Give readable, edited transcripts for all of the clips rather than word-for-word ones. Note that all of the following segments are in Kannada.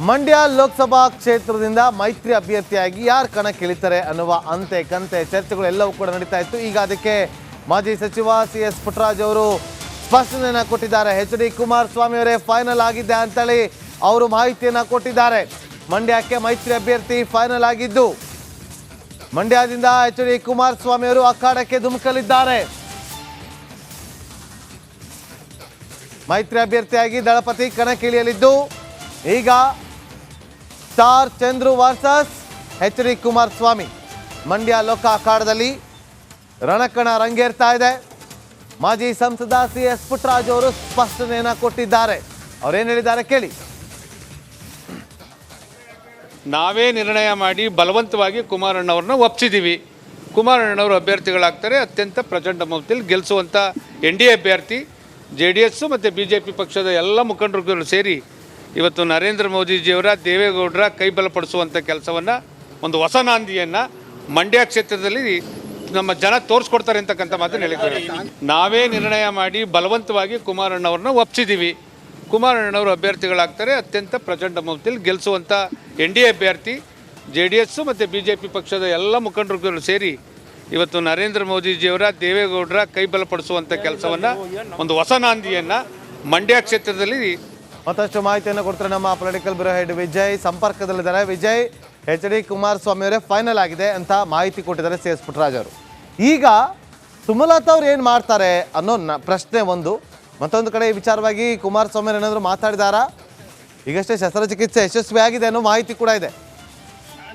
ಮಂಡ್ಯ ಲೋಕಸಭಾ ಕ್ಷೇತ್ರದಿಂದ ಮೈತ್ರಿ ಅಭ್ಯರ್ಥಿಯಾಗಿ ಯಾರು ಕಣಕ್ಕಿಳಿತಾರೆ ಅನ್ನುವ ಅಂತೆ ಕಂತೆ ಚರ್ಚೆಗಳು ಎಲ್ಲವೂ ಕೂಡ ನಡೀತಾ ಇತ್ತು. ಈಗ ಅದಕ್ಕೆ ಮಾಜಿ ಸಚಿವ ಸಿ.ಎಸ್. ಪುಟ್ಟರಾಜು ಅವರು ಸ್ಪಷ್ಟನೆಯನ್ನು ಕೊಟ್ಟಿದ್ದಾರೆ. ಎಚ್.ಡಿ. ಕುಮಾರಸ್ವಾಮಿ ಅವರೇ ಫೈನಲ್ ಆಗಿದೆ ಅಂತೇಳಿ ಅವರು ಮಾಹಿತಿಯನ್ನು ಕೊಟ್ಟಿದ್ದಾರೆ. ಮಂಡ್ಯಕ್ಕೆ ಮೈತ್ರಿ ಅಭ್ಯರ್ಥಿ ಫೈನಲ್ ಆಗಿದ್ದು ಮಂಡ್ಯದಿಂದ ಎಚ್.ಡಿ. ಕುಮಾರಸ್ವಾಮಿ ಅವರು ಅಖಾಡಕ್ಕೆ ಧುಮುಕಲಿದ್ದಾರೆ. ಮೈತ್ರಿ ಅಭ್ಯರ್ಥಿಯಾಗಿ ದಳಪತಿ ಕಣಕ್ಕಿಳಿಯಲಿದ್ದು ಈಗ ಸ್ಟಾರ್ ಚಂದ್ರು ವರ್ಸಸ್ ಎಚ್.ಡಿ. ಕುಮಾರಸ್ವಾಮಿ ಮಂಡ್ಯ ಲೋಕ ಅಖಾಡದಲ್ಲಿ ರಣಕಣ ರಂಗೇರ್ತಾ ಇದೆ. ಮಾಜಿ ಸಂಸದ ಸಿ.ಎಸ್. ಪುಟ್ಟರಾಜು ಅವರು ಸ್ಪಷ್ಟನೆಯನ್ನು ಕೊಟ್ಟಿದ್ದಾರೆ. ಅವರೇನು ಹೇಳಿದ್ದಾರೆ ಕೇಳಿ. ನಾವೇ ನಿರ್ಣಯ ಮಾಡಿ ಬಲವಂತವಾಗಿ ಕುಮಾರಣ್ಣವ್ರನ್ನ ಒಪ್ಪಿಸಿದ್ದೀವಿ. ಕುಮಾರಣ್ಣವರು ಅಭ್ಯರ್ಥಿಗಳಾಗ್ತಾರೆ. ಅತ್ಯಂತ ಪ್ರಚಂಡ ಬಹುಮತದಲ್ಲಿ ಗೆಲ್ಲಿಸುವಂಥ NDA ಅಭ್ಯರ್ಥಿ JDS ಮತ್ತು BJP ಪಕ್ಷದ ಎಲ್ಲ ಮುಖಂಡರುಗಳು ಸೇರಿ ಇವತ್ತು ನರೇಂದ್ರ ಮೋದಿಜಿಯವರ ದೇವೇಗೌಡರ ಕೈ ಬಲಪಡಿಸುವಂಥ ಕೆಲಸವನ್ನು ಒಂದು ಹೊಸ ನಾಂದಿಯನ್ನು ಮಂಡ್ಯ ಕ್ಷೇತ್ರದಲ್ಲಿ ನಮ್ಮ ಜನ ತೋರಿಸ್ಕೊಡ್ತಾರೆ ಅಂತಕ್ಕಂಥ ಮಾತನ್ನು ಹೇಳಿದ್ದಾರೆ. ನಾವೇ ನಿರ್ಣಯ ಮಾಡಿ ಬಲವಂತವಾಗಿ ಕುಮಾರಣ್ಣವ್ರನ್ನ ಒಪ್ಪಿಸಿದ್ದೀವಿ. ಕುಮಾರಣ್ಣವರು ಅಭ್ಯರ್ಥಿಗಳಾಗ್ತಾರೆ. ಅತ್ಯಂತ ಪ್ರಚಂಡ ಬಹುಮತದಲ್ಲಿ ಗೆಲ್ಲಿಸುವಂಥ NDA ಅಭ್ಯರ್ಥಿ JDS ಮತ್ತು BJP ಪಕ್ಷದ ಎಲ್ಲ ಮುಖಂಡರುಗಳು ಸೇರಿ ಇವತ್ತು ನರೇಂದ್ರ ಮೋದಿಜಿಯವರ ದೇವೇಗೌಡರ ಕೈ ಬಲಪಡಿಸುವಂಥ ಕೆಲಸವನ್ನು ಒಂದು ಹೊಸ ನಾಂದಿಯನ್ನು ಮಂಡ್ಯ ಕ್ಷೇತ್ರದಲ್ಲಿ ಮತ್ತಷ್ಟು ಮಾಹಿತಿಯನ್ನು ಕೊಡ್ತಾರೆ ನಮ್ಮ ಪೊಲಿಟಿಕಲ್ ಬ್ಯೂರೋ ಹೆಡ್ ವಿಜಯ್ ಸಂಪರ್ಕದಲ್ಲಿದ್ದಾರೆ. ವಿಜಯ್, ಎಚ್.ಡಿ. ಕುಮಾರಸ್ವಾಮಿ ಅವರೇ ಫೈನಲ್ ಆಗಿದೆ ಅಂತ ಮಾಹಿತಿ ಕೊಟ್ಟಿದ್ದಾರೆ ಸಿ.ಎಸ್. ಪುಟ್ಟರಾಜು ಅವರು. ಈಗ ಸುಮಲತಾ ಅವ್ರು ಏನು ಮಾಡ್ತಾರೆ ಅನ್ನೋ ಪ್ರಶ್ನೆ ಒಂದು. ಮತ್ತೊಂದು ಕಡೆ ಈ ವಿಚಾರವಾಗಿ ಕುಮಾರಸ್ವಾಮಿ ಏನಾದರೂ ಮಾತಾಡಿದಾರಾ? ಈಗಷ್ಟೇ ಶಸ್ತ್ರಚಿಕಿತ್ಸೆ ಯಶಸ್ವಿ ಆಗಿದೆ ಅನ್ನೋ ಮಾಹಿತಿ ಕೂಡ ಇದೆ.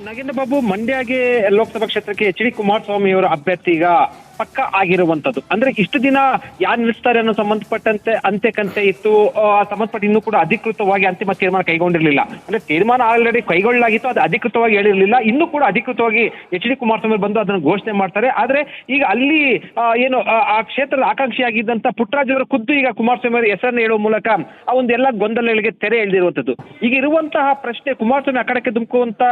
ನಾಗೇಂದ್ರ ಬಾಬು, ಮಂಡ್ಯಗೆ ಲೋಕಸಭಾ ಕ್ಷೇತ್ರಕ್ಕೆ ಎಚ್.ಡಿ. ಕುಮಾರಸ್ವಾಮಿ ಅವರ ಅಭ್ಯರ್ಥಿ ಈಗ ಪಕ್ಕ ಆಗಿರುವಂತದ್ದು. ಅಂದ್ರೆ ಇಷ್ಟು ದಿನ ಯಾರು ನಿಲ್ಲಿಸ್ತಾರೆ ಅನ್ನೋ ಸಂಬಂಧಪಟ್ಟಂತೆ ಅಂತೆ ಕಂತೆ ಇತ್ತು. ಸಂಬಂಧಪಟ್ಟ ಇನ್ನೂ ಕೂಡ ಅಧಿಕೃತವಾಗಿ ಅಂತಿಮ ತೀರ್ಮಾನ ಕೈಗೊಂಡಿರಲಿಲ್ಲ. ಅಂದ್ರೆ ತೀರ್ಮಾನ ಆಲ್ರೆಡಿ ಕೈಗೊಳ್ಳಲಾಗಿತ್ತು, ಅದು ಅಧಿಕೃತವಾಗಿ ಹೇಳಿರಲಿಲ್ಲ. ಇನ್ನೂ ಕೂಡ ಅಧಿಕೃತವಾಗಿ ಎಚ್.ಡಿ. ಕುಮಾರಸ್ವಾಮಿ ಬಂದು ಅದನ್ನು ಘೋಷಣೆ ಮಾಡ್ತಾರೆ. ಆದ್ರೆ ಈಗ ಅಲ್ಲಿ ಏನು ಆ ಕ್ಷೇತ್ರದ ಆಕಾಂಕ್ಷಿಯಾಗಿದ್ದಂತ ಪುಟ್ಟರಾಜು ಅವರು ಖುದ್ದು ಈಗ ಕುಮಾರಸ್ವಾಮಿ ಅವರ ಹೆಸರನ್ನು ಹೇಳುವ ಮೂಲಕ ಆ ಒಂದೆಲ್ಲ ಗೊಂದಲಗಳಿಗೆ ತೆರೆ ಎಳೆದಿರುವಂತದ್ದು. ಈಗ ಇರುವಂತಹ ಪ್ರಶ್ನೆ, ಕುಮಾರಸ್ವಾಮಿ ಅಖಾಡಕ್ಕೆ ಧುಮುಕುವಂತ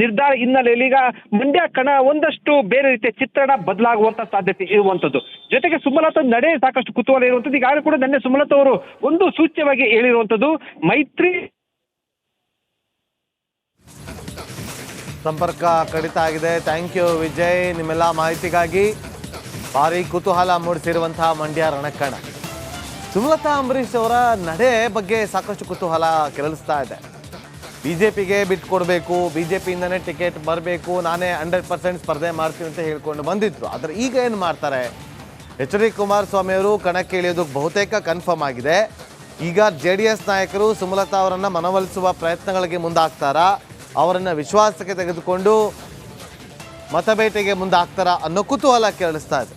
ನಿರ್ಧಾರ ಹಿನ್ನೆಲೆಯಲ್ಲಿ ಈಗ ಮಂಡ್ಯ ಕಣ ಒಂದಷ್ಟು ಬೇರೆ ರೀತಿಯ ಚಿತ್ರಣ ಬದಲಾಗುವಂತ ಸಾಧ್ಯತೆ ಇರುವಂತದ್ದು. ಜೊತೆಗೆ ಸುಮಲತಾ ನಡೆ ಸಾಕಷ್ಟು ಕುತೂಹಲ ಇರುವಂತದ್ದು. ಈಗಾಗಲೇ ಕೂಡ ನಿನ್ನೆ ಸುಮಲತಾ ಅವರು ಒಂದು ಸೂಚ್ಯವಾಗಿ ಹೇಳಿರುವಂತದ್ದು ಮೈತ್ರಿ. ಸಂಪರ್ಕ ಕಡಿತ ಆಗಿದೆ. ಥ್ಯಾಂಕ್ ಯು ವಿಜಯ್, ನಿಮ್ಮೆಲ್ಲ ಮಾಹಿತಿಗಾಗಿ. ಭಾರಿ ಕುತೂಹಲ ಮೂಡಿಸಿರುವಂತಹ ಮಂಡ್ಯ ರಣಕಣ. ಸುಮಲತಾ ಅಂಬರೀಶ್ ಅವರ ನಡೆ ಬಗ್ಗೆ ಸಾಕಷ್ಟು ಕುತೂಹಲ ಕೆರಳಿಸ್ತಾ ಇದೆ. BJPಗೆ ಬಿಟ್ಕೊಡ್ಬೇಕು, BJPಯಿಂದನೇ ಟಿಕೆಟ್ ಬರಬೇಕು, ನಾನೇ 100% ಸ್ಪರ್ಧೆ ಮಾಡ್ತೀನಿ ಅಂತ ಹೇಳ್ಕೊಂಡು ಬಂದಿದ್ರು. ಆದರೆ ಈಗ ಏನು ಮಾಡ್ತಾರೆ? ಎಚ್.ಡಿ. ಕುಮಾರಸ್ವಾಮಿ ಅವರು ಕಣಕ್ಕೆ ಇಳಿಯೋದಕ್ಕೆ ಬಹುತೇಕ ಕನ್ಫರ್ಮ್ ಆಗಿದೆ. ಈಗ JDS ನಾಯಕರು ಸುಮಲತಾ ಅವರನ್ನು ಮನವೊಲಿಸುವ ಪ್ರಯತ್ನಗಳಿಗೆ ಮುಂದಾಗ್ತಾರಾ, ಅವರನ್ನು ವಿಶ್ವಾಸಕ್ಕೆ ತೆಗೆದುಕೊಂಡು ಮತಬೇಟೆಗೆ ಮುಂದಾಗ್ತಾರಾ ಅನ್ನೋ ಕುತೂಹಲ ಕೆರಳಿಸ್ತಾ ಇದೆ.